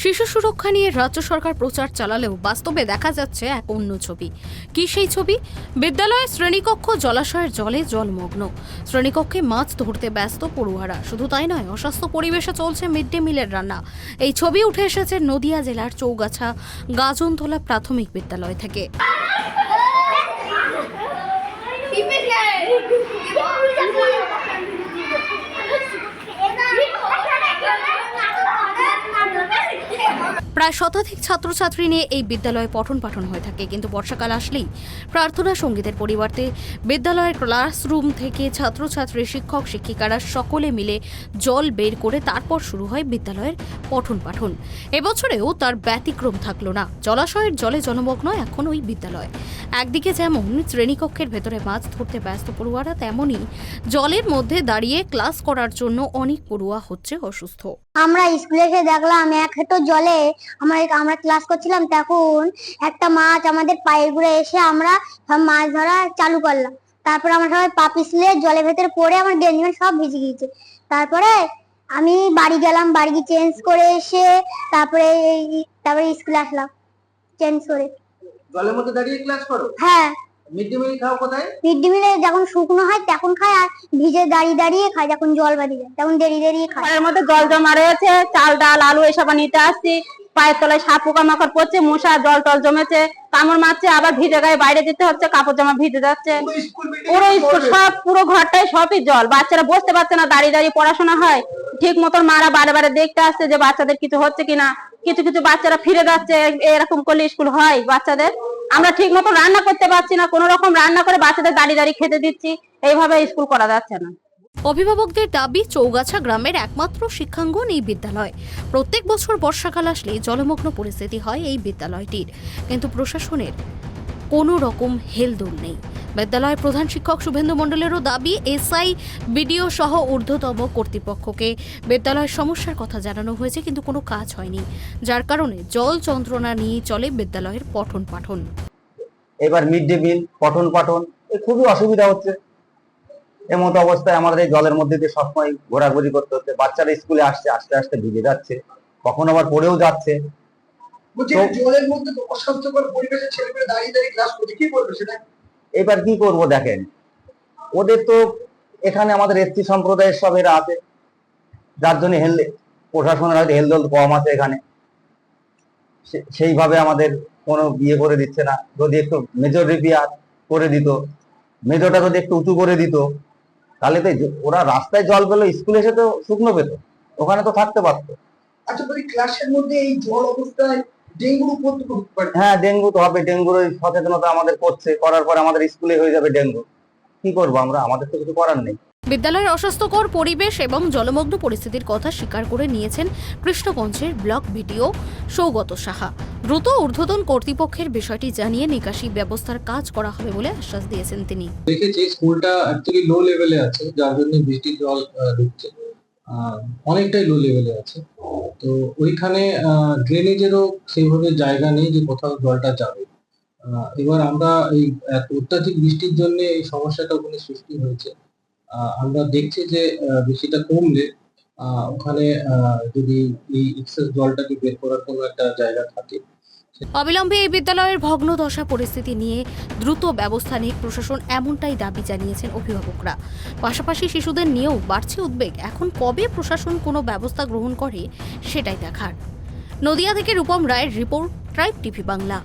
শিশু সুরক্ষা নিয়ে রাজ্য সরকার প্রচার চালালেও বাস্তবে দেখা যাচ্ছে এক অন্য ছবি। কি সেই ছবি? বিদ্যালয়ের শ্রেণীকক্ষ জলাশয়ের জলে জলমগ্ন। শ্রেণীকক্ষে মাছ ধরতে ব্যস্ত পড়ুয়ারা। শুধু তাই নয়, অস্বাস্থ্য পরিবেশে চলছে মিড ডে মিলের রান্না। এই ছবি উঠে এসেছে নদিয়া জেলার চৌগাছা গাজনতলা প্রাথমিক বিদ্যালয় থেকে। প্রায় শতাধিক ছাত্রছাত্রী নিয়ে এই বিদ্যালয়ে পঠন পাঠন হয়ে থাকে, কিন্তু বর্ষাকাল আসলেই প্রার্থনা সঙ্গীতের পরিবর্তে বিদ্যালয়ের ক্লাসরুম থেকে ছাত্রছাত্রী, শিক্ষক শিক্ষিকারা সকলে মিলে জল বের করে তারপর শুরু হয় বিদ্যালয়ের পঠন পাঠন। এবছরেও তার ব্যতিক্রম থাকলো না। জলাশয়ের জলে জলমগ্ন এখন ওই বিদ্যালয়। একদিকে যেমন শ্রেণীকক্ষের ভেতরে মাছ ধরতে ব্যস্ত পড়ুয়ারা, তেমনই জলের মধ্যে দাঁড়িয়ে ক্লাস করার জন্য অনেক পড়ুয়া হচ্ছে অসুস্থ। আমরা স্কুলে এসে দেখলাম এক হেঁটো জলে আমরা ক্লাস করছিলাম, তখন একটা মাছ আমাদের পায়ের ঘুরে এসে আমরা সব মাছ ধরা চালু করলাম। তারপর আমরা সবাই পা পিছলে জলের ভেতরে পড়ে আমার গেঞ্জি সব ভিজে গিয়েছে। তারপরে আমি বাড়ি গেলাম, বাড়ি গিয়ে চেঞ্জ করে এসে তারপরে স্কুলে আসলাম চেঞ্জ করে। জলের মধ্যে দাঁড়িয়ে ক্লাস করো? হ্যাঁ। মিড ডে মিল খাও কোথায়? মিড ডে মিলে যখন শুকনো হয় তখন খায়, আর ভিজে দাঁড়িয়ে দাঁড়িয়ে খায়। যখন জল বাড়ি যায় তখন দাঁড়িয়ে দাঁড়িয়ে খায়। ঘরের মধ্যে জল জমা রয়েছে, চাল ডাল আলু এসব নিতে আসছি, পায়ের তলায় সাপ পোকামাকড় পড়ছে, মশা জল টল জমেছে, কামড় মারছে, আবার ভিজে গায়ে বাইরে যেতে হচ্ছে, কাপড় জামা ভিজে যাচ্ছে। পুরো স্কুল সব পুরো ঘরটাই সবই জল। বাচ্চারা বসতে পারছে না, দাঁড়িয়ে দাঁড়িয়ে পড়াশোনা হয় ঠিক মতন। মারা বারে বারে দেখতে আসছে যে বাচ্চাদের কিছু হচ্ছে কিনা। কিছু কিছু বাচ্চারা ফিরে যাচ্ছে। এরকম করলে স্কুল হয় বাচ্চাদের? আমরা ঠিক মতো রান্না করতে পারছি না, কোন রকম রান্না করে বাচ্চাদের দাঁড়িয়ে দাঁড়িয়ে খেতে দিচ্ছি। এইভাবে স্কুল করা যাচ্ছে না। অভিভাবকদের দাবি, চৌগাছা গ্রামের একমাত্র শিক্ষাঙ্গন এই বিদ্যালয়। প্রত্যেক বছর বর্ষাকাল আসলে জলমগ্ন পরিস্থিতি হয় এই বিদ্যালয়টির, কিন্তু প্রশাসনের কোনো রকম হেলদোল নেই। বিদ্যালয়ের প্রধান শিক্ষক শুভেন্দু মণ্ডলেরও দাবি, এসআই, বিডিও সহ ঊর্ধ্বতম কর্তৃপক্ষকে বিদ্যালয়ের সমস্যার কথা জানানো হয়েছে, কিন্তু কোনো কাজ হয়নি, যার কারণে জল যন্ত্রণা নিয়ে চলে বিদ্যালয়ের পঠন পাঠন। এবার মিড ডে মিল, পঠন পাঠন খুবই অসুবিধা হচ্ছে। এমতো অবস্থায় আমাদের এই জলের মধ্যে দিয়ে সবসময় ঘোরাঘুরি করতে হচ্ছে। বাচ্চারা স্কুলে আসছে, আস্তে আস্তে ভিজে যাচ্ছে, কখনো আবার পড়েও যাচ্ছে। জলের মধ্যে তো অস্বাস্থ্যকর পরিবেশে ছেলেমেয়েরা দাঁড়িয়ে দাঁড়িয়ে ক্লাস করছে, কি করবে সেটা? এবার কি করব দেখেন, ওদের তো এখানে আমাদের এসটি সম্প্রদায়ের সব এরা আছে, যার জন্য প্রশাসনের হয়তো হেলদোল কম আছে এখানে। সেইভাবে আমাদের কোনো বিয়ে করে দিচ্ছে না। যদি একটু মেজর রিপেয়ার করে দিত, মেজরটা যদি একটু উঁচু করে দিত, তাহলে তো ওরা রাস্তায় জল পেলো, স্কুলে এসে তো শুকনো পেত, ওখানে তো থাকতে পারতো। আচ্ছা বলি, ক্লাসের মধ্যে এই জল অবস্থায় ডেঙ্গুর উপদ্রব হতে পারে? হ্যাঁ, ডেঙ্গু তো হবে। ডেঙ্গুর সচেতনতা আমাদের করছে, করার পর আমাদের স্কুলে হয়ে যাবে ডেঙ্গু। কি করবো আমরা? আমাদের তো কিছু করার নেই। বিদ্যালয়ের অস্বাস্থ্যকর পরিবেশ এবং জলমগ্ন পরিস্থিতির কথা স্বীকার করে নিয়েছেন কৃষ্ণগঞ্জের ব্লক বিডিও সৌগত সাহা। দ্রুত ঊর্ধ্বতন কর্তৃপক্ষের বিষয়টি জানিয়ে নিকাশি ব্যবস্থার কাজ করা হবে বলে আশ্বাস দিয়েছেন তিনি। দেখেছি স্কুলটা অ্যাকচুয়ালি লো লেভেলে আছে, যার জন্য বৃষ্টির জল ঢুকছে, অনেকটাই লো লেভেলে আছে। তো ওইখানে ড্রেনেজেরও সেইভাবে জায়গা নেই যে কোথাও জলটা যাবে। এবার আমরা এই অত্যাধিক বৃষ্টির জন্য এই সমস্যাটা ওখানে সৃষ্টি হয়েছে। আমরা দেখছি যে বৃষ্টিটা কমলে ওখানে যদি এই এক্সেস জলটাকে বের করার কোনো একটা জায়গা থাকে। অবিলম্বে এই বিদ্যালয়ের ভগ্নদশা পরিস্থিতি নিয়ে দ্রুত ব্যবস্থা নিয়ে প্রশাসন, এমনটাই দাবি জানিয়েছেন অভিভাবকরা। পাশাপাশি শিশুদের নিয়েও বাড়ছে উদ্বেগ। এখন কবে প্রশাসন কোনো ব্যবস্থা গ্রহণ করে সেটাই দেখার। নদিয়া থেকে রূপম রায়ের রিপোর্ট, ট্রাইব টিভি বাংলা।